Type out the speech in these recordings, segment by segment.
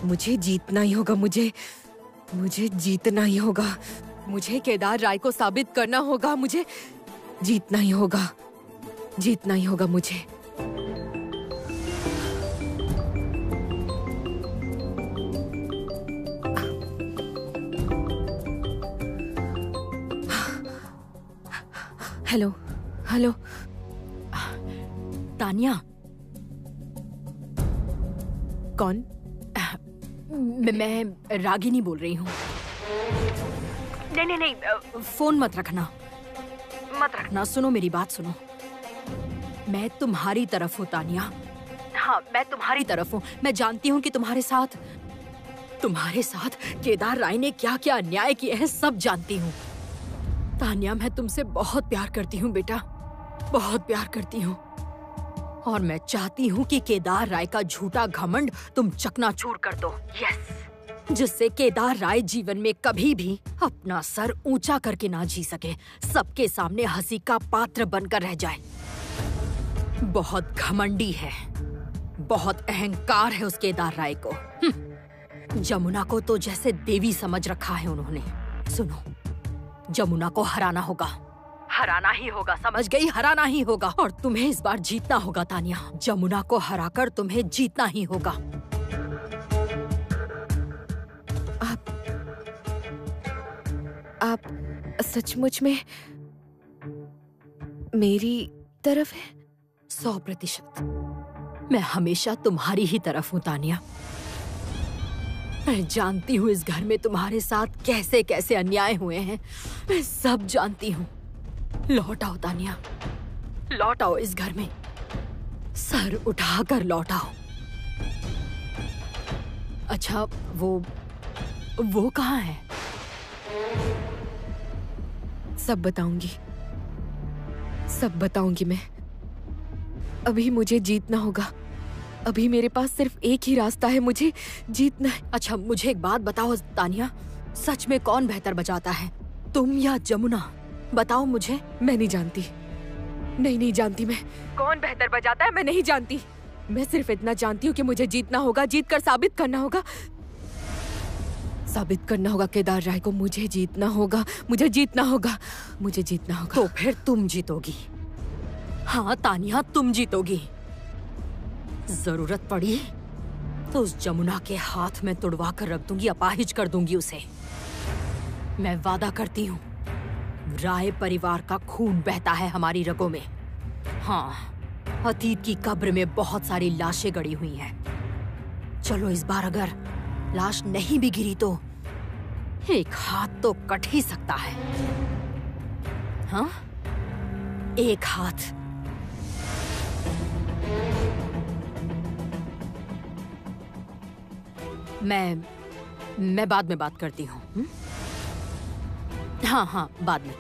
मुझे जीतना ही होगा। मुझे जीतना ही होगा। मुझे केदार राय को साबित करना होगा। मुझे जीतना ही होगा। जीतना ही होगा मुझे। Hello hello Tania. कौन? मैं रागिनी बोल रही हूँ। नहीं, फोन मत रखना। सुनो मेरी बात सुनो। मैं तुम्हारी तरफ हूँ तानिया। हाँ, मैं तुम्हारी तरफ हूँ। मैं जानती हूँ कि तुम्हारे साथ केदार राय ने क्या क्या अन्याय किए हैं, सब जानती हूँ। तानिया, मैं तुमसे बहुत प्यार करती हूँ बेटा, बहुत प्यार करती हूँ। और मैं चाहती हूँ कि केदार राय का झूठा घमंड तुम चकनाचूर कर दो। यस, जिससे केदार राय जीवन में कभी भी अपना सर ऊंचा करके ना जी सके, सबके सामने हंसी का पात्र बनकर रह जाए। बहुत घमंडी है, बहुत अहंकार है उस केदार राय को। जमुना को तो जैसे देवी समझ रखा है उन्होंने। सुनो, जमुना को हराना होगा, हराना ही होगा, समझ गई? हराना ही होगा। और तुम्हें इस बार जीतना होगा तानिया। जमुना को हराकर तुम्हें जीतना ही होगा। आप सचमुच में मेरी तरफ है? 100%। मैं हमेशा तुम्हारी ही तरफ हूँ तानिया। मैं जानती हूँ इस घर में तुम्हारे साथ कैसे कैसे अन्याय हुए हैं, मैं सब जानती हूँ। लौट आओ तानिया, लौट आओ इस घर में, सर उठाकर लौट आओ। अच्छा, वो कहाँ है? सब बताऊंगी मैं। अभी मुझे जीतना होगा। अभी मेरे पास सिर्फ एक ही रास्ता है, मुझे जीतना है। अच्छा, मुझे एक बात बताओ तानिया, सच में कौन बेहतर बजाता है, तुम या जमुना? बताओ मुझे। मैं नहीं जानती। नहीं जानती मैं कौन बेहतर बजाता है। मैं नहीं जानती। मैं सिर्फ इतना जानती हूँ कि मुझे जीतना होगा, जीतकर साबित करना होगा। साबित करना होगा केदार राय को। मुझे जीतना होगा, मुझे जीतना होगा, मुझे जीतना होगा। तो फिर तुम जीतोगी। हाँ तानिया, तुम जीतोगी। जरूरत पड़ी तो उस जमुना के हाथ में तुड़वा कर रख दूंगी, अपाहिज कर दूंगी उसे। मैं वादा करती हूँ, राय परिवार का खून बहता है हमारी रगों में। हाँ, अतीत की कब्र में बहुत सारी लाशें गड़ी हुई हैं। चलो, इस बार अगर लाश नहीं भी गिरी तो एक हाथ तो कट ही सकता है। हाँ, एक हाथ। मैं बाद में बात करती हूँ। हाँ, बाद में।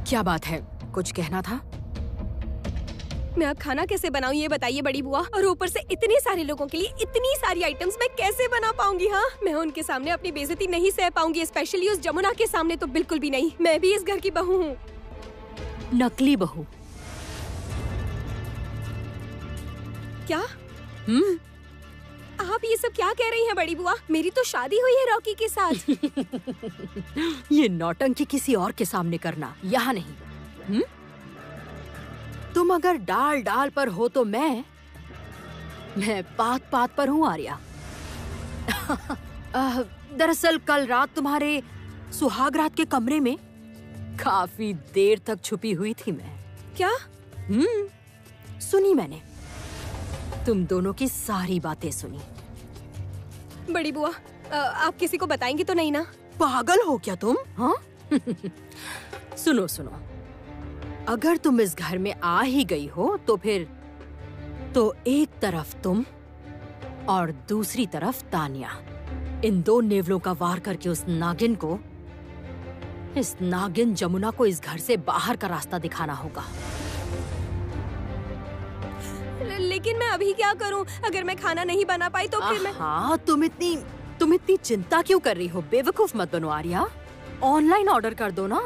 क्या बात है, कुछ कहना था? मैं अब खाना कैसे बनाऊं ये बताइए बड़ी बुआ। और ऊपर से इतने सारे लोगों के लिए इतनी सारी आइटम्स मैं कैसे बना पाऊंगी? हाँ, मैं उनके सामने अपनी बेइज्जती नहीं सह पाऊंगी, स्पेशली उस जमुना के सामने तो बिल्कुल भी नहीं। मैं भी इस घर की बहू हूँ। नकली बहू? क्या? आप ये सब क्या कह रही हैं बड़ी बुआ? मेरी तो शादी हुई है रॉकी के साथ। ये नौटंकी किसी और के सामने करना, यहाँ नहीं। तुम अगर डाल डाल पर हो तो मैं पात पात पर हूँ आर्या। दरअसल कल रात तुम्हारे सुहागरात के कमरे में काफी देर तक छुपी हुई थी मैं। क्या? सुनी मैंने, तुम दोनों की सारी बातें सुनी। बड़ी बुआ, आप किसी को बताएंगी तो नहीं ना? पागल हो क्या तुम? हाँ? सुनो, अगर तुम इस घर में आ ही गई हो तो फिर तो एक तरफ तुम और दूसरी तरफ तानिया, इन दो नेवलों का वार करके इस नागिन जमुना को इस घर से बाहर का रास्ता दिखाना होगा। लेकिन मैं अभी क्या करूं? अगर मैं खाना नहीं बना पाई तो फिर मैं... हाँ, तुम इतनी चिंता क्यों कर रही हो? बेवकूफ मत बनो आर्या, ऑनलाइन ऑर्डर कर दो ना।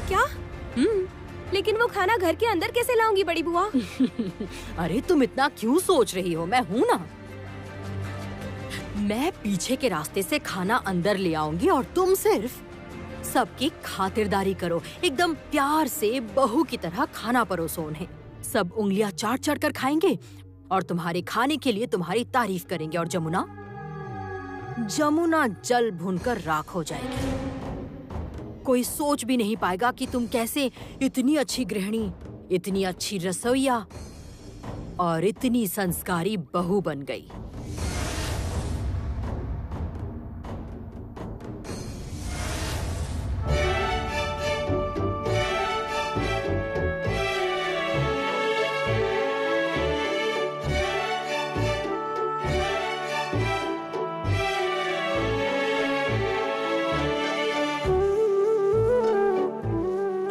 क्या? लेकिन वो खाना घर के अंदर कैसे लाऊंगी बड़ी बुआ? अरे तुम इतना क्यों सोच रही हो? मैं हूँ ना, मैं पीछे के रास्ते से खाना अंदर ले आऊंगी और तुम सिर्फ सबकी खातिरदारी करो। एकदम प्यार से बहू की तरह खाना परोसो उन्हें। सब उंगलियां चाट चाट कर खाएंगे और तुम्हारे खाने के लिए तुम्हारी तारीफ करेंगे। और जमुना जल भुनकर राख हो जाएगी। कोई सोच भी नहीं पाएगा कि तुम कैसे इतनी अच्छी गृहिणी, इतनी अच्छी रसोइया और इतनी संस्कारी बहू बन गई।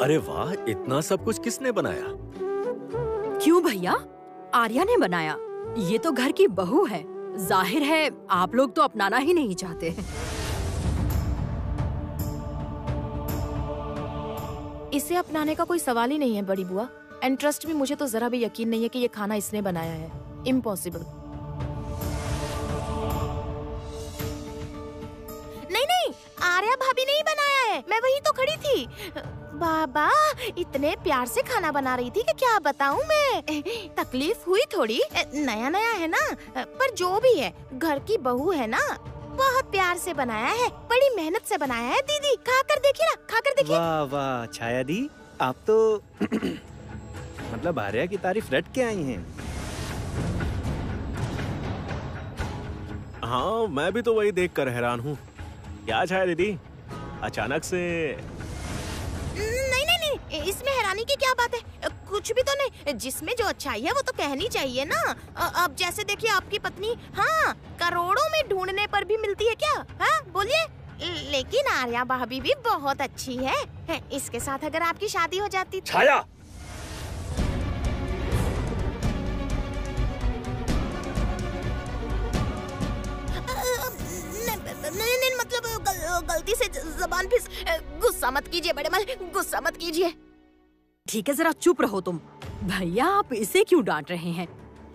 अरे वाह, इतना सब कुछ किसने बनाया? क्यों भैया, आर्या ने बनाया। ये तो घर की बहू है, जाहिर है आप लोग तो अपनाना ही नहीं चाहते। इसे अपनाने का कोई सवाल ही नहीं है बड़ी बुआ। एंड ट्रस्ट में मुझे तो जरा भी यकीन नहीं है कि ये खाना इसने बनाया है। इम्पॉसिबल। नहीं, आर्या भाभी ने ही बनाया है। मैं वही तो खड़ी थी। बाबा इतने प्यार से खाना बना रही थी कि क्या बताऊं मैं। तकलीफ हुई थोड़ी, नया नया है ना, पर जो भी है घर की बहू है ना, बहुत प्यार से बनाया है, बड़ी मेहनत से बनाया है। दीदी खाकर देखिए ना, खाकर देखिए। वाह वाह छाया दी, आप तो मतलब आर्या की तारीफ रट के आई हैं। हाँ, मैं भी तो वही देखकर हैरान हूँ। क्या छाया दीदी, अचानक से? नहीं, इसमें हैरानी की क्या बात है? कुछ भी तो नहीं। जिसमें जो अच्छाई है वो तो कहनी चाहिए ना। अब जैसे देखिए आपकी पत्नी, हाँ, करोड़ों में ढूंढने पर भी मिलती है क्या? हाँ बोलिए। लेकिन आर्या भाभी भी बहुत अच्छी है। इसके साथ अगर आपकी शादी हो जाती तो... छाया, नहीं, मतलब गलती से जबान फिस। गुस्सा मत कीजिए बड़े माल, गुस्सा मत कीजिए। ठीक है, जरा चुप रहो तुम। भैया आप इसे क्यों डांट रहे हैं?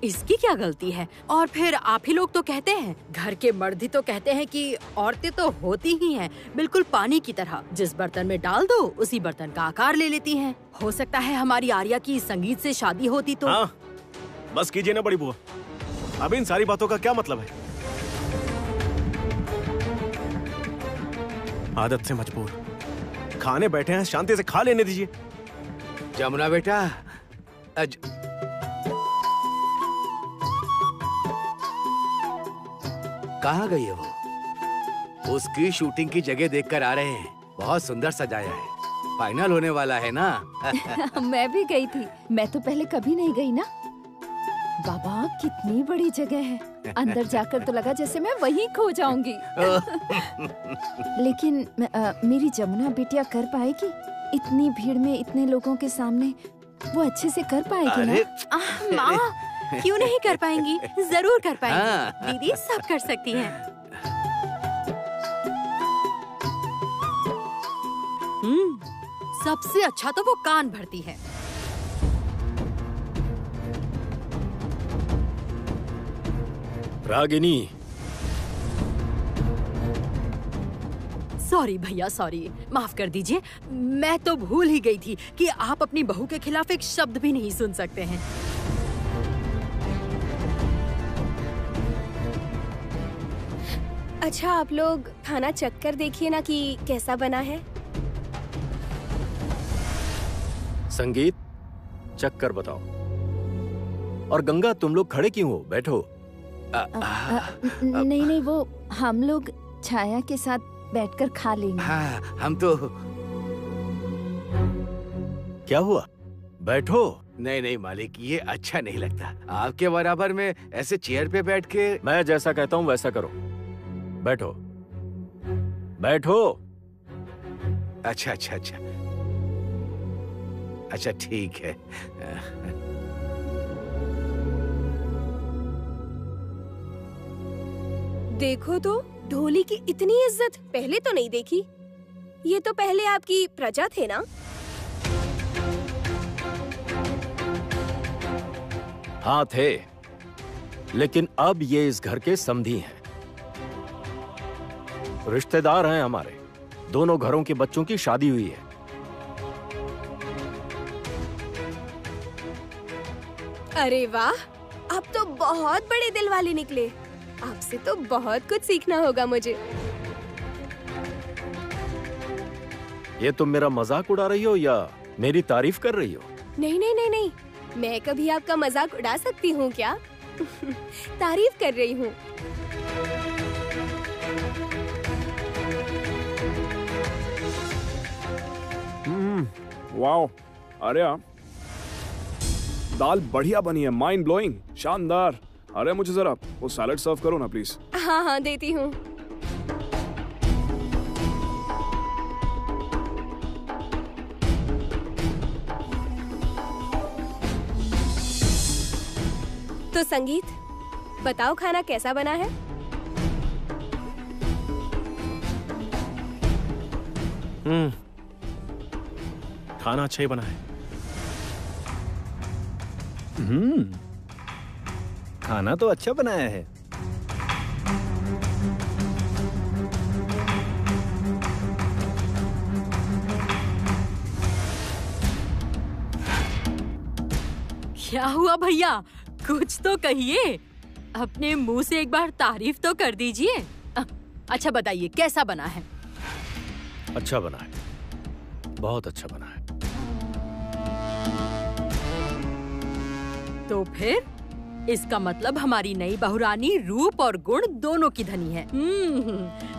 इसकी क्या गलती है? और फिर आप ही लोग तो कहते हैं, घर के मर्द ही तो कहते हैं कि औरतें तो होती ही हैं बिल्कुल पानी की तरह, जिस बर्तन में डाल दो उसी बर्तन का आकार ले लेती हैं। हो सकता है हमारी आर्या की संगीत से शादी होती तो... हाँ, बस कीजिए ना बड़ी बुआ। अब इन सारी बातों का क्या मतलब है? आदत से मजबूर। खाने बैठे हैं, शांति से खा लेने दीजिए। जमुना बेटा, कहाँ गई है वो? उसकी शूटिंग की जगह देखकर आ रहे हैं। बहुत सुंदर सजाया है। फाइनल होने वाला है ना। मैं भी गई थी। मैं तो पहले कभी नहीं गई ना। बाबा कितनी बड़ी जगह है। अंदर जाकर तो लगा जैसे मैं वहीं खो जाऊंगी। लेकिन मेरी जमुना बिटिया कर पाएगी? इतनी भीड़ में इतने लोगों के सामने वो अच्छे से कर पाएगी ना? माँ, क्यों नहीं कर पाएंगी? जरूर कर पाएंगी। दीदी सब कर सकती हैं। सबसे अच्छा तो वो कान भरती है। रागिनी, सॉरी भैया, सॉरी, माफ कर दीजिए। मैं तो भूल ही गई थी कि आप अपनी बहू के खिलाफ एक शब्द भी नहीं सुन सकते हैं। अच्छा आप लोग खाना चख कर देखिए ना कि कैसा बना है। संगीत, चख कर बताओ। और गंगा, तुम लोग खड़े क्यों हो? बैठो। नहीं, वो हम लोग छाया के साथ बैठकर खा लेंगे। हाँ, हम तो... क्या हुआ? बैठो। नहीं मालिक, ये अच्छा नहीं लगता। आपके बराबर में ऐसे चेयर पे बैठ के... मैं जैसा कहता हूँ वैसा करो। बैठो, बैठो। अच्छा, अच्छा ठीक है। देखो तो, ढोली की इतनी इज्जत पहले तो नहीं देखी। ये तो पहले आपकी प्रजा थे ना? हाँ थे, लेकिन अब ये इस घर के समधी हैं, रिश्तेदार हैं हमारे। दोनों घरों के बच्चों की शादी हुई है। अरे वाह, आप तो बहुत बड़े दिल वाले निकले। आपसे तो बहुत कुछ सीखना होगा मुझे। ये तुम मेरा मजाक उड़ा रही हो या मेरी तारीफ कर रही हो? नहीं नहीं नहीं नहीं, मैं कभी आपका मजाक उड़ा सकती हूँ क्या? तारीफ कर रही हूँ। वाओ, अरे दाल बढ़िया बनी है, माइंड ब्लोइंग, शानदार। अरे मुझे जरा वो सैलेड सर्व करो ना प्लीज। हाँ हाँ देती हूँ। तो संगीत, बताओ खाना कैसा बना है? खाना अच्छा ही बना है। खाना तो अच्छा बनाया है। क्या हुआ भैया, कुछ तो कहिए। अपने मुंह से एक बार तारीफ तो कर दीजिए। अच्छा बताइए कैसा बना है? अच्छा बना है, बहुत अच्छा बना है। तो फिर इसका मतलब हमारी नई बहुरानी रूप और गुण दोनों की धनी है।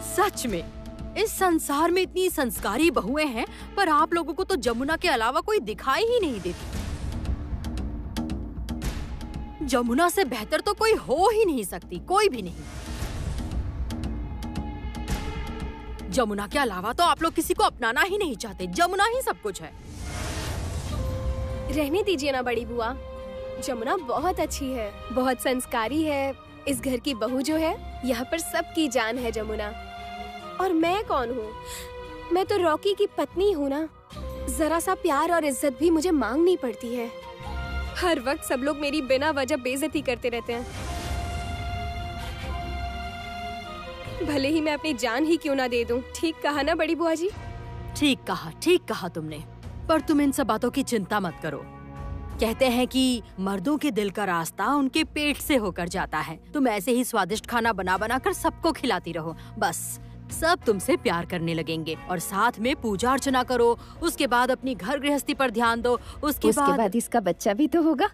सच में इस संसार में इतनी संस्कारी बहुएं हैं, पर आप लोगों को तो जमुना के अलावा कोई दिखाई ही नहीं देती। जमुना से बेहतर तो कोई हो ही नहीं सकती, कोई भी नहीं। जमुना के अलावा तो आप लोग किसी को अपनाना ही नहीं चाहते। जमुना ही सब कुछ है। रहने दीजिए ना बड़ी बुआ, जमुना बहुत अच्छी है, बहुत संस्कारी है। इस घर की बहू जो है, यहाँ पर सबकी जान है जमुना। और मैं कौन हूँ? मैं तो रॉकी की पत्नी हूँ ना। जरा सा प्यार और इज्जत भी मुझे मांगनी पड़ती है। हर वक्त सब लोग मेरी बिना वजह बेइज्जती करते रहते हैं, भले ही मैं अपनी जान ही क्यों ना दे दूं। ठीक कहा ना बड़ी बुआ जी? ठीक कहा तुमने। पर तुम इन सब बातों की चिंता मत करो। कहते हैं कि मर्दों के दिल का रास्ता उनके पेट से होकर जाता है। तुम ऐसे ही स्वादिष्ट खाना बना बना कर सबको खिलाती रहो, बस सब तुमसे प्यार करने लगेंगे। और साथ में पूजा अर्चना करो, उसके बाद अपनी घर गृहस्थी पर ध्यान दो, उसके बाद इसका बच्चा भी तो होगा।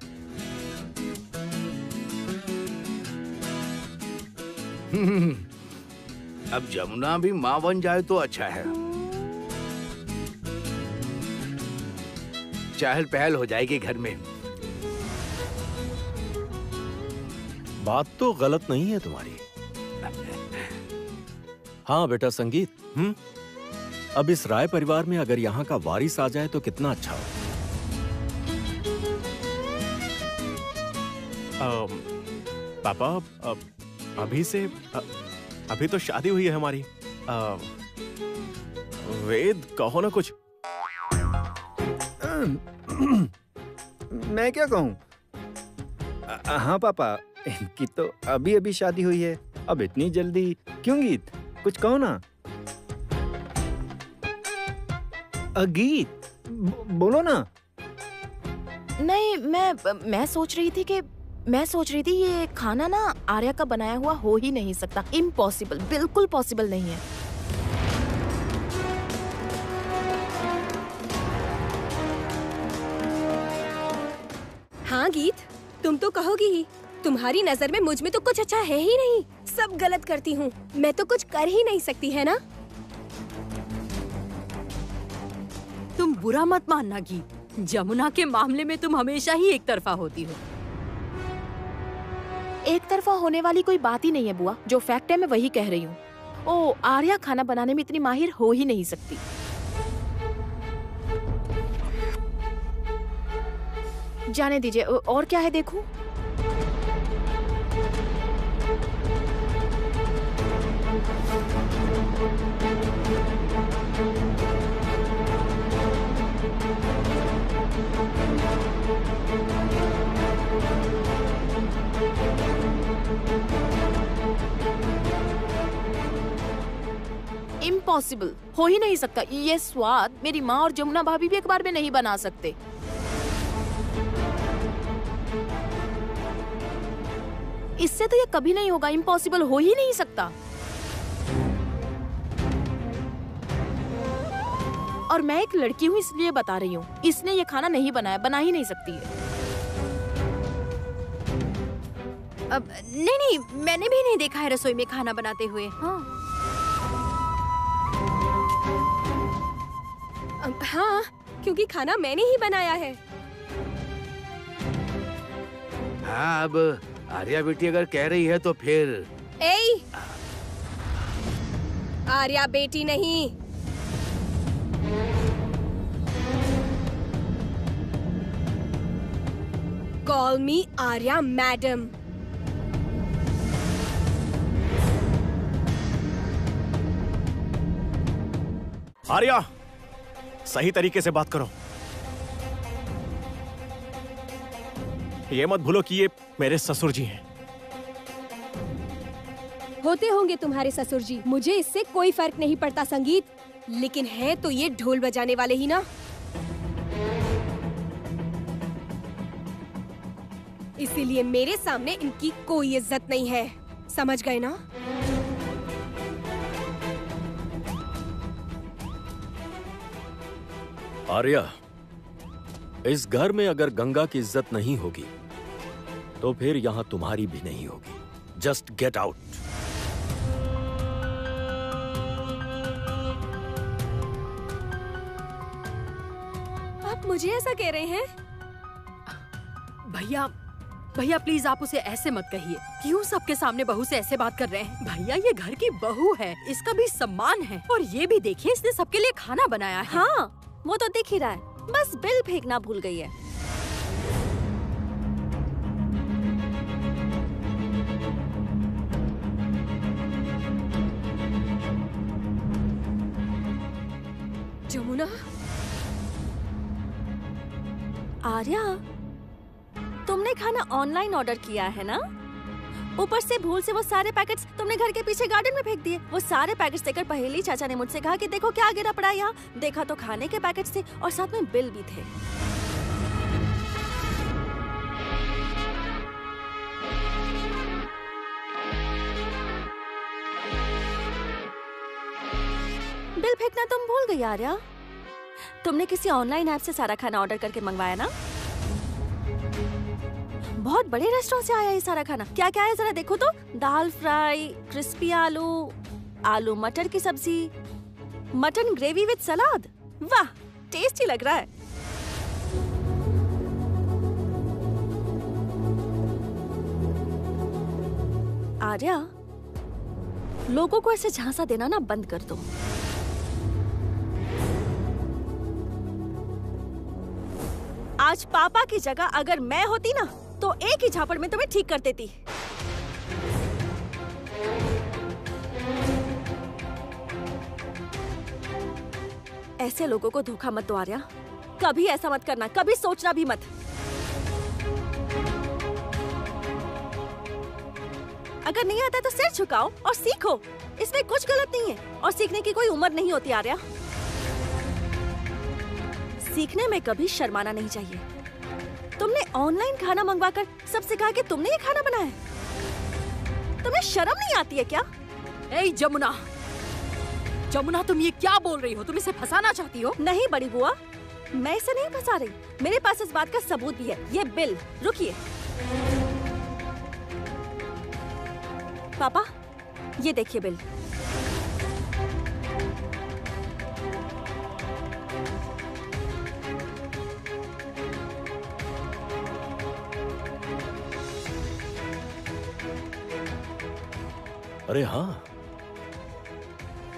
अब जमुना भी माँ बन जाए तो अच्छा है। चहल पहल हो जाएगी घर में। बात तो गलत नहीं है तुम्हारी। हाँ बेटा संगीत, अब इस राय परिवार में अगर यहाँ का वारिस आ जाए तो कितना अच्छा हो। पापा, अभी तो शादी हुई है हमारी। वेद, कहो ना कुछ। मैं क्या कहूँ? हाँ पापा, इनकी तो अभी अभी शादी हुई है, अब इतनी जल्दी क्यों? गीत, कुछ कहो ना। गीत, बोलो ना। नहीं, मैं सोच रही थी ये खाना ना आर्या का बनाया हुआ हो ही नहीं सकता। इम्पॉसिबल, बिल्कुल पॉसिबल नहीं है। हाँ गीत, तुम तो कहोगी ही। तुम्हारी नजर में मुझ में तो कुछ अच्छा है ही नहीं, सब गलत करती हूँ। मैं तो कुछ कर ही नहीं सकती, है ना? तुम बुरा मत मानना गीत, जमुना के मामले में तुम हमेशा ही एक तरफा होती हो। एक तरफा होने वाली कोई बात ही नहीं है बुआ, जो फैक्ट है मैं वही कह रही हूँ। ओ, आर्या खाना बनाने में इतनी माहिर हो ही नहीं सकती। जाने दीजिए, और क्या है देखूं? इम्पॉसिबल, हो ही नहीं सकता। ये स्वाद मेरी माँ और जमुना भाभी भी एक बार में नहीं बना सकते। इससे तो ये कभी नहीं होगा, इम्पॉसिबल हो ही नहीं सकता। और मैं एक लड़की हूँ इसलिए बता रही हूँ, इसने ये खाना नहीं बनाया, बना ही नहीं सकती है। अब नहीं, मैंने भी नहीं देखा है रसोई में खाना बनाते हुए। हाँ हाँ, क्योंकि खाना मैंने ही बनाया है। हाँ, अब आर्या बेटी अगर कह रही है तो फिर। ए, आर्या बेटी नहीं, कॉल मी आर्या मैडम। आर्या, सही तरीके से बात करो। ये मत भूलो कि ये मेरे ससुर जी हैं। होते होंगे तुम्हारे ससुर जी, मुझे इससे कोई फर्क नहीं पड़ता संगीत, लेकिन है तो ये ढोल बजाने वाले ही ना। इसीलिए मेरे सामने इनकी कोई इज्जत नहीं है, समझ गए ना? आर्या, इस घर में अगर गंगा की इज्जत नहीं होगी तो फिर यहाँ तुम्हारी भी नहीं होगी। Just get out. आप मुझे ऐसा कह रहे हैं? भैया, भैया प्लीज आप उसे ऐसे मत कहिए। क्यों सबके सामने बहू से ऐसे बात कर रहे हैं? भैया ये घर की बहू है, इसका भी सम्मान है। और ये भी देखिए इसने सबके लिए खाना बनाया है। हाँ, वो तो दिख ही रहा है, बस बिल फेंकना भूल गई है। जमुना, आर्या, तुमने खाना ऑनलाइन ऑर्डर किया है ना? ऊपर से भूल से वो सारे पैकेट्स तुमने घर के पीछे गार्डन में फेंक दिए। वो सारे पैकेट्स देखकर पहेली चाचा ने मुझसे कहा कि देखो क्या गिरा पड़ा यहाँ। देखा तो खाने के पैकेट्स थे और साथ में बिल भी थे। बिल फेंकना तुम भूल गई आर्या। तुमने किसी ऑनलाइन ऐप से सारा खाना ऑर्डर करके मंगवाया ना? बहुत बड़े रेस्टोरेंट से आया ये सारा खाना। क्या क्या है जरा देखो तो। दाल फ्राई, क्रिस्पी आलू, आलू मटर की सब्जी, मटन ग्रेवी विद सलाद। वाह, टेस्टी लग रहा है। आर्या, लोगों को ऐसे झांसा देना ना बंद कर दो। आज पापा की जगह अगर मैं होती ना तो एक ही झापड़ में तुम्हें ठीक कर देती। ऐसे लोगों को धोखा मत दो आर्या, कभी ऐसा मत करना, कभी सोचना भी मत। अगर नहीं आता तो सिर झुकाओ और सीखो, इसमें कुछ गलत नहीं है। और सीखने की कोई उम्र नहीं होती आर्या। सीखने में कभी शर्माना नहीं चाहिए। तुमने ऑनलाइन खाना मंगवाकर सबसे कहा कि तुमने ये खाना बनाया है। तुम्हें शर्म नहीं आती है क्या? ए जमुना, जमुना तुम ये क्या बोल रही हो? तुम इसे फंसाना चाहती हो? नहीं बड़ी बुआ, मैं इसे नहीं फंसा रही। मेरे पास इस बात का सबूत भी है। ये बिल, रुकिए पापा, ये देखिए बिल। अरे हाँ,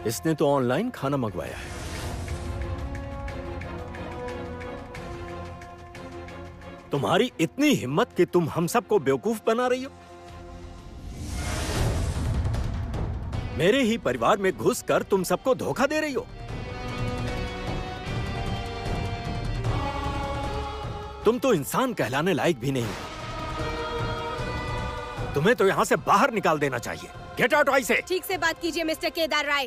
इसने तो ऑनलाइन खाना मंगवाया है। तुम्हारी इतनी हिम्मत कि तुम हम सबको बेवकूफ बना रही हो। मेरे ही परिवार में घुसकर तुम सबको धोखा दे रही हो। तुम तो इंसान कहलाने लायक भी नहीं हो। तुम्हें तो यहां से बाहर निकाल देना चाहिए। गेट आउट आई से। ठीक से बात कीजिए मिस्टर केदार राय।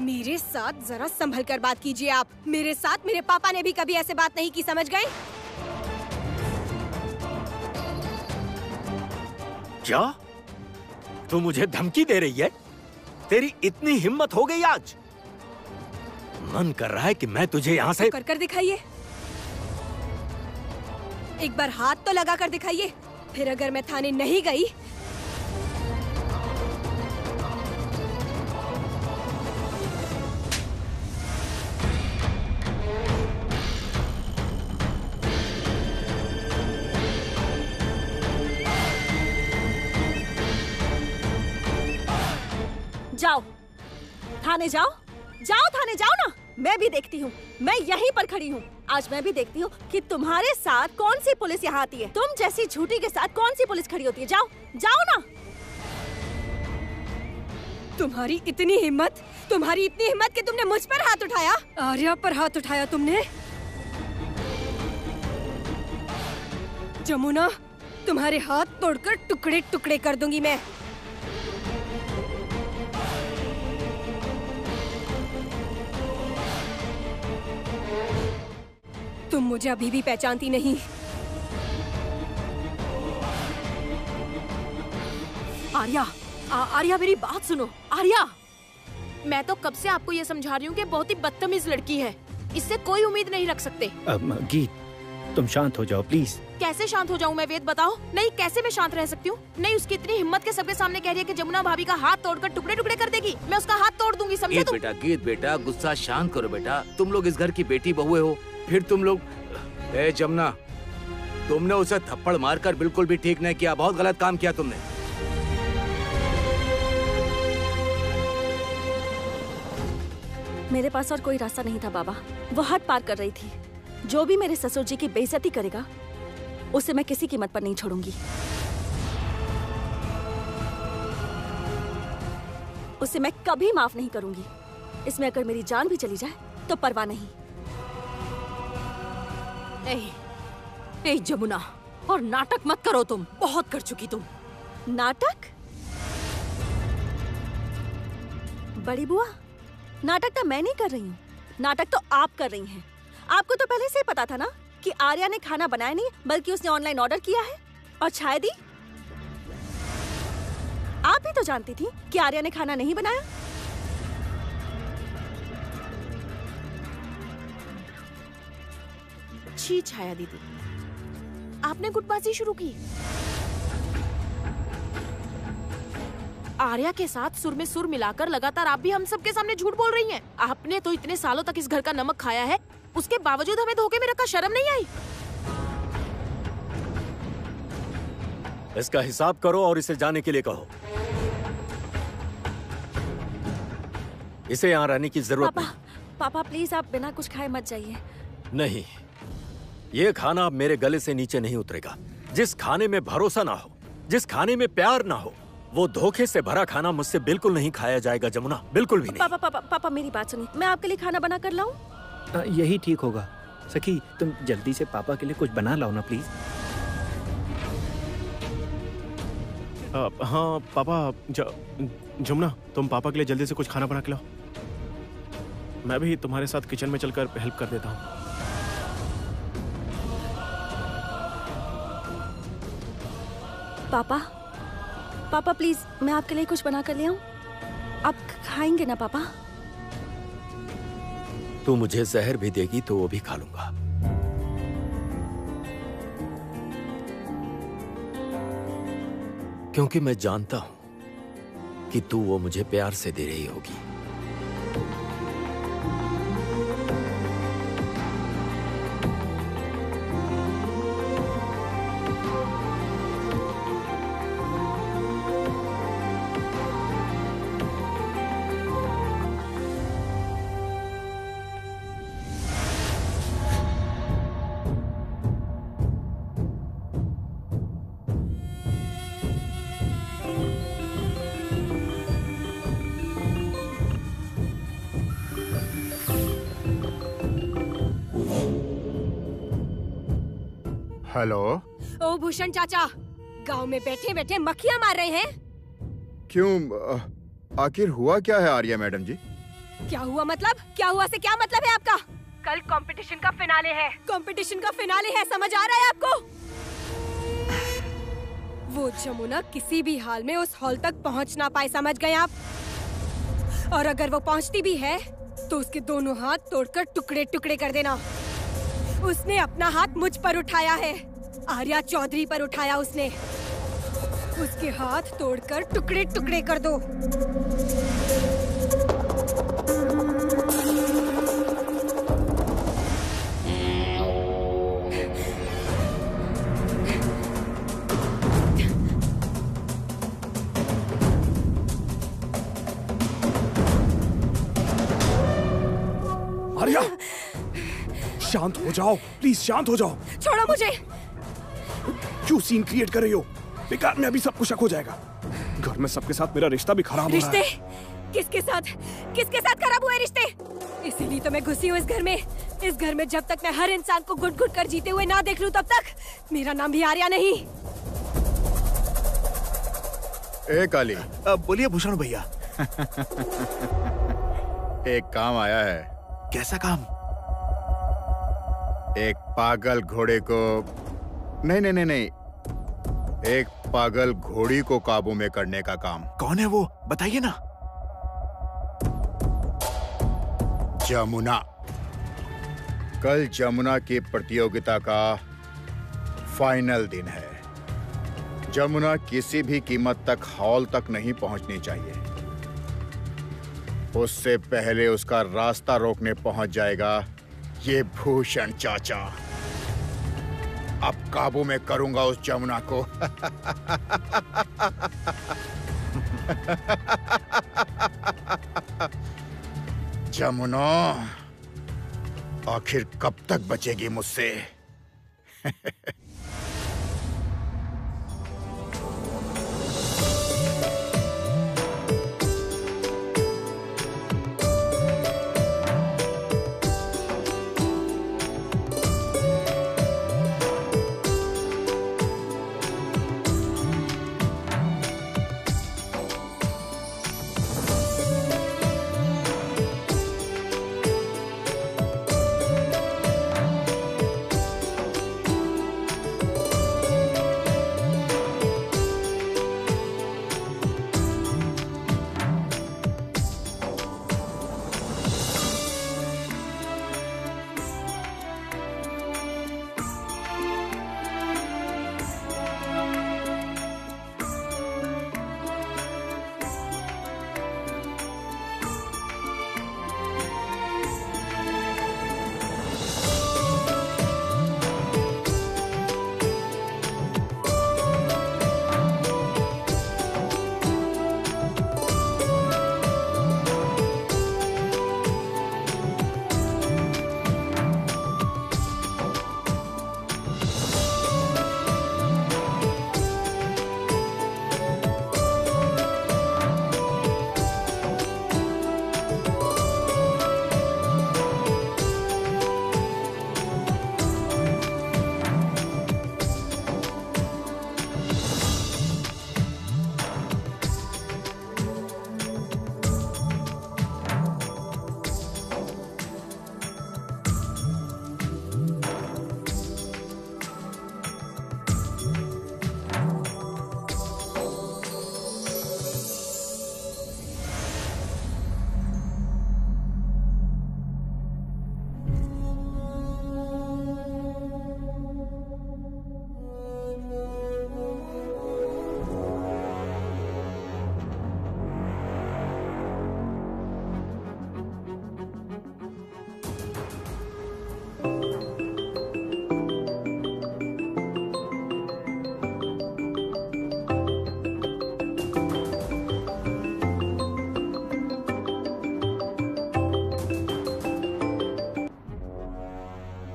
मेरे साथ जरा संभल कर बात कीजिए आप। मेरे साथ मेरे पापा ने भी कभी ऐसे बात नहीं की, समझ गए? क्या तू मुझे धमकी दे रही है? तेरी इतनी हिम्मत हो गई आज? मन कर रहा है कि मैं तुझे यहाँ से कर दिखाइए। एक बार हाथ तो लगा कर दिखाइए। फिर अगर मैं थाने नहीं गई जाओ थाने जाओ, जाओ थाने जाओ ना। मैं भी देखती हूँ, मैं यहीं पर खड़ी हूँ। आज मैं भी देखती हूँ कि तुम्हारे साथ कौन सी पुलिस यहाँ आती है। तुम जैसी झूठी के साथ कौन सी पुलिस खड़ी होती है। जाओ जाओ ना। तुम्हारी इतनी हिम्मत कि तुमने मुझ पर हाथ उठाया। आर्या पर हाथ उठाया तुमने। जमुना, तुम्हारे हाथ तोड़कर टुकड़े टुकड़े कर दूंगी मैं। तुम मुझे अभी भी पहचानती नहीं। आर्या, आर्या मेरी बात सुनो। आर्या, मैं तो कब से आपको ये समझा रही हूँ कि बहुत ही बदतमीज लड़की है, इससे कोई उम्मीद नहीं रख सकते। गीत, तुम शांत हो जाओ प्लीज। कैसे शांत हो जाऊँ मैं, वेद बताओ। नहीं, कैसे मैं शांत रह सकती हूँ? नहीं, उसकी इतनी हिम्मत के सबके सामने कह रही है कि जमुना भाभी का हाथ तोड़कर टुकड़े टुकड़े कर देगी। मैं उसका हाथ तोड़ दूंगी, समझे तुम? गीत बेटा, गुस्सा शांत करो बेटा। तुम लोग इस घर की बेटी बहुए हो, फिर तुम लोग। ए जमुना, तुमने उसे थप्पड़ मारकर बिल्कुल भी ठीक नहीं किया। बहुत गलत काम किया तुमने। मेरे पास और कोई रास्ता नहीं था बाबा। वो हद पार कर रही थी। जो भी मेरे ससुर जी की बेइज्जती करेगा उसे मैं किसी कीमत पर नहीं छोड़ूंगी। उसे मैं कभी माफ नहीं करूंगी। इसमें अगर मेरी जान भी चली जाए तो परवाह नहीं। ए जमुना, और नाटक मत करो तुम। बहुत कर चुकी तुम। नाटक? बड़ी बुआ, नाटक तो मैं नहीं कर रही हूँ, नाटक तो आप कर रही हैं। आपको तो पहले से ही पता था ना कि आर्या ने खाना बनाया नहीं, बल्कि उसने ऑनलाइन ऑर्डर किया है। और शायद ही आप भी तो जानती थी कि आर्या ने खाना नहीं बनाया। छी छाया दीदी, आपने गुटबाजी शुरू की। आर्या के साथ सुर में सुर मिलाकर लगातार आप भी हम सबके सामने झूठ बोल रही हैं। आपने तो इतने सालों तक इस घर का नमक खाया है, उसके बावजूद हमें धोखे में रखा शर्म नहीं आई? इसका हिसाब करो और इसे जाने के लिए कहो। इसे यहाँ रहने की जरूरत नहीं। पापा प्लीज, आप बिना कुछ खाए मत जाइए। नहीं, ये खाना अब मेरे गले से नीचे नहीं उतरेगा। जिस खाने में भरोसा ना हो, जिस खाने में प्यार ना हो, वो धोखे से भरा खाना मुझसे बिल्कुल नहीं खाया जाएगा जमुना, बिल्कुल भी नहीं। पापा मेरी बात सुनिए, मैं आपके लिए खाना बना कर लाऊं? यही ठीक होगा। सखी, तुम जल्दी से पापा के लिए कुछ बना लाओ ना प्लीज। हाँ पापा, जमुना तुम पापा के लिए जल्दी से कुछ खाना बना के लाओ। मैं भी तुम्हारे साथ किचन में चलकर हेल्प कर देता हूँ। पापा प्लीज, मैं आपके लिए कुछ बना कर ले आऊं? आप खाएंगे ना पापा? तू मुझे जहर भी देगी तो वो भी खा लूंगा। क्योंकि मैं जानता हूं कि तू वो मुझे प्यार से दे रही होगी। हेलो। ओ भूषण चाचा, गांव में बैठे बैठे मक्खियां मार रहे हैं। क्यों, आखिर हुआ क्या है आर्या मैडम जी? क्या हुआ मतलब? क्या हुआ से क्या मतलब है आपका? कल कंपटीशन का फिनाले है। कंपटीशन का फिनाले है, समझ आ रहा है आपको? वो जमुना किसी भी हाल में उस हॉल तक पहुंच ना पाए, समझ गए आप? और अगर वो पहुंचती भी है तो उसके दोनों हाथ तोड़कर टुकड़े टुकड़े कर देना। उसने अपना हाथ मुझ पर उठाया है, आर्या चौधरी पर उठाया उसने। उसके हाथ तोड़कर टुकड़े टुकड़े कर दो। आर्या, शांत हो जाओ प्लीज, शांत हो जाओ। छोड़ो मुझे। क्यों सीन क्रिएट कर रही हो? बेकार में अभी सब कुछ शक हो जाएगा। घर में सबके साथ मेरा रिश्ता भी खराब हो रहा है। रिश्ते? किसके साथ खराब हुए रिश्ते? इसीलिए तो मैं घुसी हूँ इस घर में। इस घर में जब तक मैं हर इंसान को घुट घुट कर जीते हुए ना देख लूं, तब तक मेरा नाम भी आर्या नहीं। ए काली, बोलिए भूषण भैया। एक काम आया है। कैसा काम? एक पागल घोड़े को नहीं, एक पागल घोड़ी को काबू में करने का काम। कौन है वो, बताइए ना। जमुना। कल जमुना की प्रतियोगिता का फाइनल दिन है। जमुना किसी भी कीमत तक हॉल तक नहीं पहुंचनी चाहिए। उससे पहले उसका रास्ता रोकने पहुंच जाएगा ये भूषण चाचा। अब काबू में करूंगा उस जमुना को। जमुना, आखिर कब तक बचेगी मुझसे?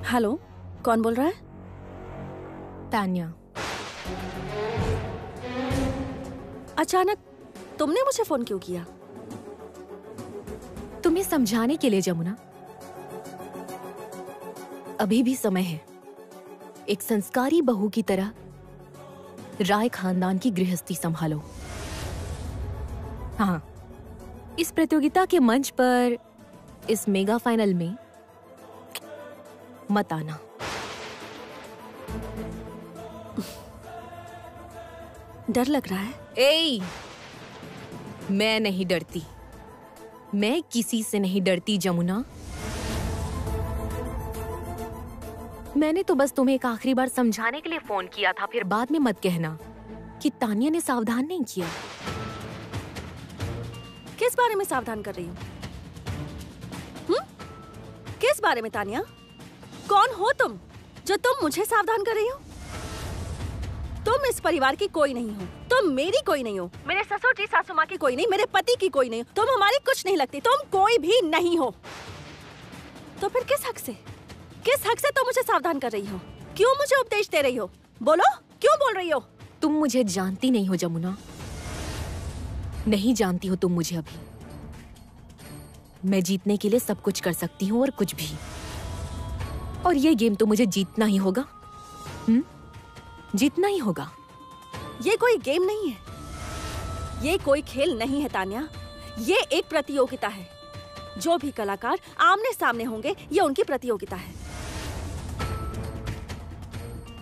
हेलो, कौन बोल रहा है? तान्या। अचानक तुमने मुझे फोन क्यों किया? तुम्हें समझाने के लिए जमुना। अभी भी समय है। एक संस्कारी बहू की तरह राय खानदान की गृहस्थी संभालो। हाँ, इस प्रतियोगिता के मंच पर इस मेगा फाइनल में मत आना। डर लग रहा है? ए, मैं नहीं डरती, मैं किसी से नहीं डरती जमुना। मैंने तो बस तुम्हें एक आखिरी बार समझाने के लिए फोन किया था, फिर बाद में मत कहना कि तानिया ने सावधान नहीं किया। किस बारे में सावधान कर रही हूँ? किस बारे में तानिया? कौन हो तुम जो तुम मुझे सावधान कर रही हो? तुम इस परिवार की कोई नहीं हो, तुम मेरी कोई नहीं हो, मेरे ससुर जी सासू माँ की कोई नहीं, मेरे पति की कोई नहीं हो, तुम हमारी कुछ नहीं लगती, तुम कोई भी नहीं हो। तो फिर किस हक से तुम मुझे सावधान कर रही हो? क्यों मुझे उपदेश दे रही हो? बोलो, क्यों बोल रही हो? तुम मुझे जानती नहीं हो जमुना, नहीं जानती हो तुम मुझे अभी। मैं जीतने के लिए सब कुछ कर सकती हूँ और कुछ भी, और ये गेम तो मुझे जीतना ही होगा। जीतना ही होगा। ये कोई गेम नहीं है, ये कोई खेल नहीं है तान्या, ये एक प्रतियोगिता है। जो भी कलाकार आमने सामने होंगे, ये उनकी प्रतियोगिता है।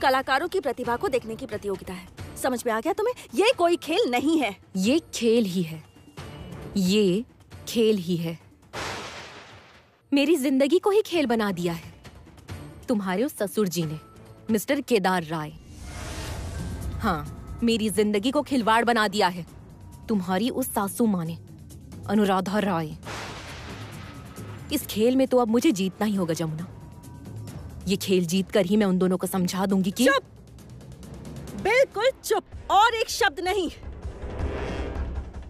कलाकारों की प्रतिभा को देखने की प्रतियोगिता है। समझ में आ गया तुम्हें? ये कोई खेल नहीं है। ये खेल ही है, ये खेल ही है। मेरी जिंदगी को ही खेल बना दिया है तुम्हारे उस ससुर जी ने, मिस्टर केदार राय। हाँ, मेरी जिंदगी को खिलवाड़ बना दिया है तुम्हारी उस सासू माँ ने, अनुराधा राय। इस खेल में तो अब मुझे जीतना ही होगा जमुना। ये खेल जीत कर ही मैं उन दोनों को समझा दूंगी कि चुप, बिल्कुल चुप, और एक शब्द नहीं।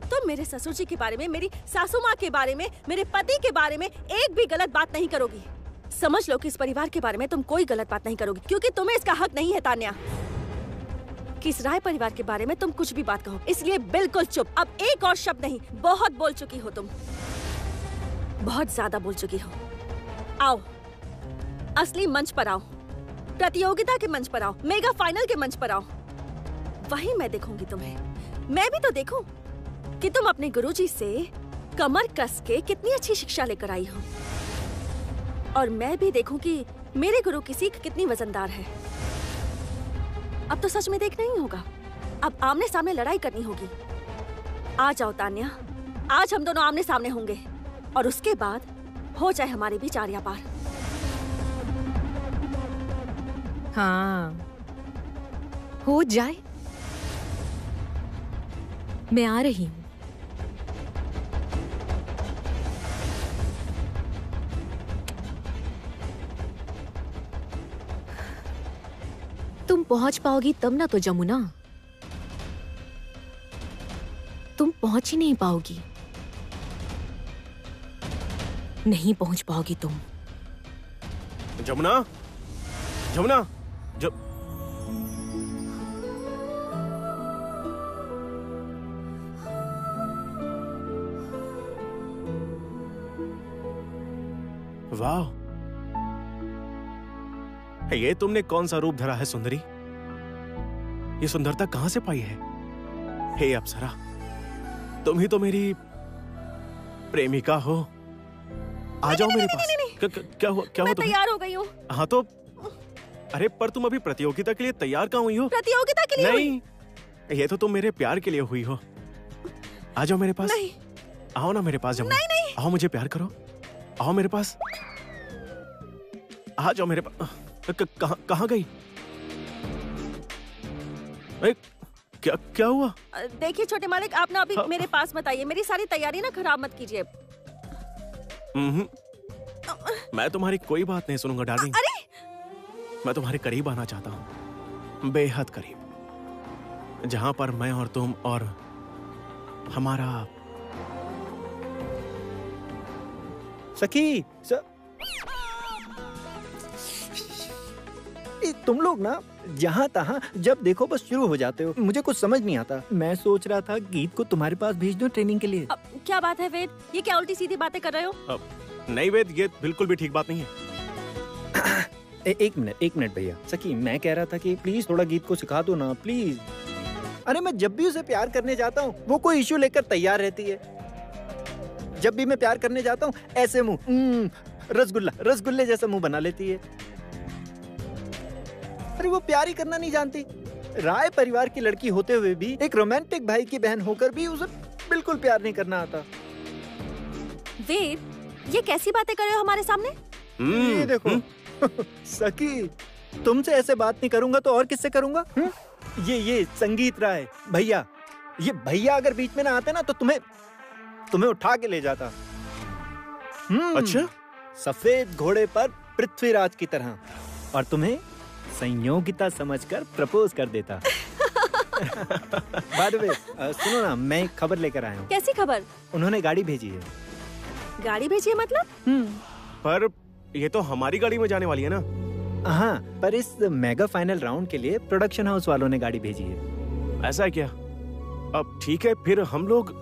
तुम मेरे ससुर जी के बारे में, मेरी सासू माँ के बारे में, मेरे पति के बारे में एक भी गलत बात नहीं करोगी। समझ लो कि इस परिवार के बारे में तुम कोई गलत बात नहीं करोगी, क्योंकि तुम्हें इसका हक नहीं है तान्या कि इस राय परिवार के बारे में तुम कुछ भी बात कहो। इसलिए बिल्कुल चुप। अब एक और शब्द नहीं। बहुत बोल चुकी हो तुम, बहुत ज्यादा बोल चुकी हो। आओ, असली मंच पर आओ, प्रतियोगिता के मंच पर आओ, मेगा फाइनल के मंच पर आओ। वहीं मैं देखूंगी तुम्हें। मैं भी तो देखूं कि तुम अपने गुरुजी से कमर कस के कितनी अच्छी शिक्षा लेकर आई हो, और मैं भी देखूं कि मेरे गुरु की सीख कितनी वजनदार है। अब तो सच में देखना ही होगा, अब आमने सामने लड़ाई करनी होगी। आ जाओ तान्या, आज हम दोनों आमने सामने होंगे, और उसके बाद हो जाए हमारे बीच आर्या पार। हाँ, हो जाए। मैं आ रही हूँ। तुम पहुंच पाओगी तब ना तो जमुना, तुम पहुंच ही नहीं पाओगी, नहीं पहुंच पाओगी तुम। जमुना, जमुना, वाह, ये तुमने कौन सा रूप धरा है सुंदरी? ये सुंदरता कहां से पाई है? हे अप्सरा, तुम ही तो मेरी प्रेमिका हो। आ जाओ मेरे पास। क्या हुआ? क्या हुआ? मैं तैयार हो गई हूँ। हाँ तो, अरे पर तुम अभी प्रतियोगिता के लिए तैयार कहाँ हुई हो? प्रतियोगिता के लिए नहीं, ये तो तुम मेरे प्यार के लिए हुई हो। आ जाओ मेरे पास। नहीं। आओ ना मेरे पास जमुना। नहीं। आओ, मुझे प्यार करो। आओ मेरे पास। आ जाओ मेरे पास। कहाँ गई? क्या हुआ? देखिए छोटे मालिक, आप ना अभी मेरे पास मत आइए। मेरी सारी तैयारी ना खराब मत कीजिए। मैं तुम्हारी कोई बात नहीं सुनूंगा डार्लिंग। अरे, मैं तुम्हारे करीब आना चाहता हूँ, बेहद करीब, जहां पर मैं और तुम और हमारा सखी तुम लोग ना जहाँ तहाँ जब देखो बस शुरू हो जाते हो। मुझे कुछ समझ नहीं आता। मैं सोच रहा था गीत को तुम्हारे पास भेज दूं ट्रेनिंग के लिए। क्या बात है वेद, ये क्या उल्टी सीधी बातें कर रहे हो? नहीं वेद, ये बिल्कुल भी ठीक बात नहीं है। एक मिनट भैया। सखी, मैं कह रहा था कि प्लीज थोड़ा गीत को सिखा दो ना, प्लीज। अरे मैं जब भी उसे प्यार करने जाता हूँ वो कोई इश्यू लेकर तैयार रहती है। जब भी मैं प्यार करने जाता हूँ ऐसे मुंह रसगुल्ले जैसा मुंह बना लेती है। अरे वो प्यार ही करना नहीं जानती। राय परिवार की लड़की होते हुए भी, एक रोमांटिक भाई की बहन होकर भी उसे बिल्कुल प्यार नहीं करना आता। वेद, ये कैसी बातें कर रहे हो हमारे सामने? ये देखो सखी, तुमसे ऐसे बात नहीं करूंगा तो और किससे करूंगा? ये संगीत राय भैया, ये भैया अगर बीच में ना आते ना तो तुम्हें उठा के ले जाता। अच्छा, सफेद घोड़े पर पृथ्वीराज की तरह, और तुम्हें संयोगिता समझकर प्रपोज कर देता। बाय द वे, सुनो ना, मैं एक खबर लेकर आया हूँ। कैसी खबर? उन्होंने गाड़ी भेजी है। गाड़ी भेजी है मतलब? पर ये तो हमारी गाड़ी में जाने वाली है ना? हाँ, पर इस मेगा फाइनल राउंड के लिए प्रोडक्शन हाउस वालों ने गाड़ी भेजी है। ऐसा है क्या? अब ठीक है, फिर हम लोग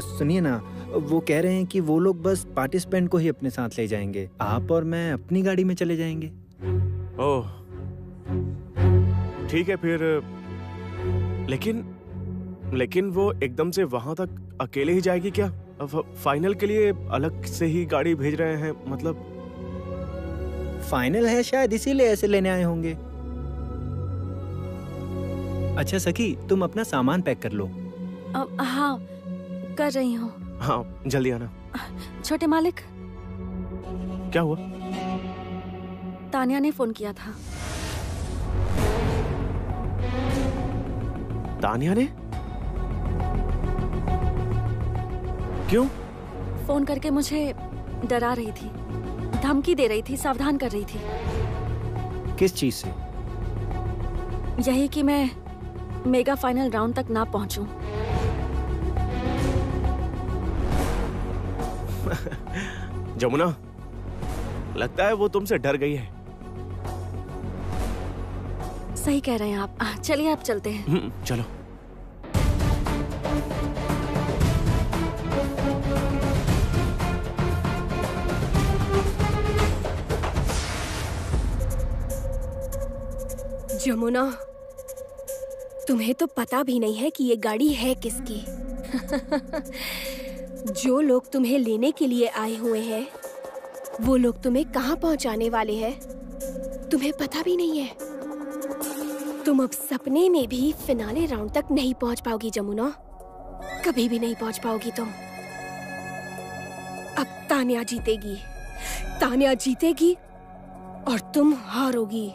सुनिए ना, वो कह रहे हैं कि वो लोग बस पार्टिसिपेंट को ही अपने साथ ले जाएंगे, आप और मैं अपनी गाड़ी में चले जाएंगे। ओह ठीक है फिर, लेकिन वो एकदम से वहां तक अकेले ही जाएगी क्या? फाइनल के लिए अलग से ही गाड़ी भेज रहे हैं मतलब? फाइनल है शायद, इसीलिए ऐसे लेने आए होंगे। अच्छा सखी, तुम अपना सामान पैक कर लो। हाँ, कर रही हूँ। हाँ, जल्दी आना। छोटे मालिक, क्या हुआ? तानिया ने फोन किया था। तानिया ने? क्यों? फोन करके मुझे डरा रही थी, धमकी दे रही थी, सावधान कर रही थी। किस चीज से? यही कि मैं मेगा फाइनल राउंड तक ना पहुंचूं। जमुना, लगता है वो तुमसे डर गई है। सही कह रहे हैं आप। चलिए आप चलते हैं। चलो। जमुना, तुम्हें तो पता भी नहीं है कि ये गाड़ी है किसकी। जो लोग तुम्हें लेने के लिए आए हुए हैं, वो लोग तुम्हें कहाँ पहुँचाने वाले हैं, तुम्हें पता भी नहीं है। तुम अब सपने में भी फिनाले राउंड तक नहीं पहुँच पाओगी जमुना, कभी भी नहीं पहुँच पाओगी तुम। अब तानिया जीतेगी और तुम हारोगी।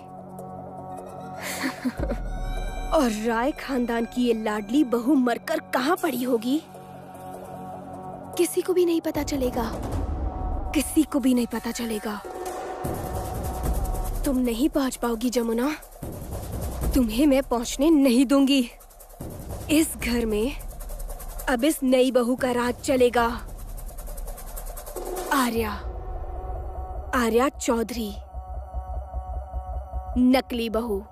और राय खानदान की ये लाडली बहू मरकर कहाँ पड़ी होगी, किसी को भी नहीं पता चलेगा, किसी को भी नहीं पता चलेगा। तुम नहीं पहुंच पाओगी जमुना, तुम्हें मैं पहुंचने नहीं दूंगी। इस घर में अब इस नई बहू का राज चलेगा। आर्या चौधरी, नकली बहू।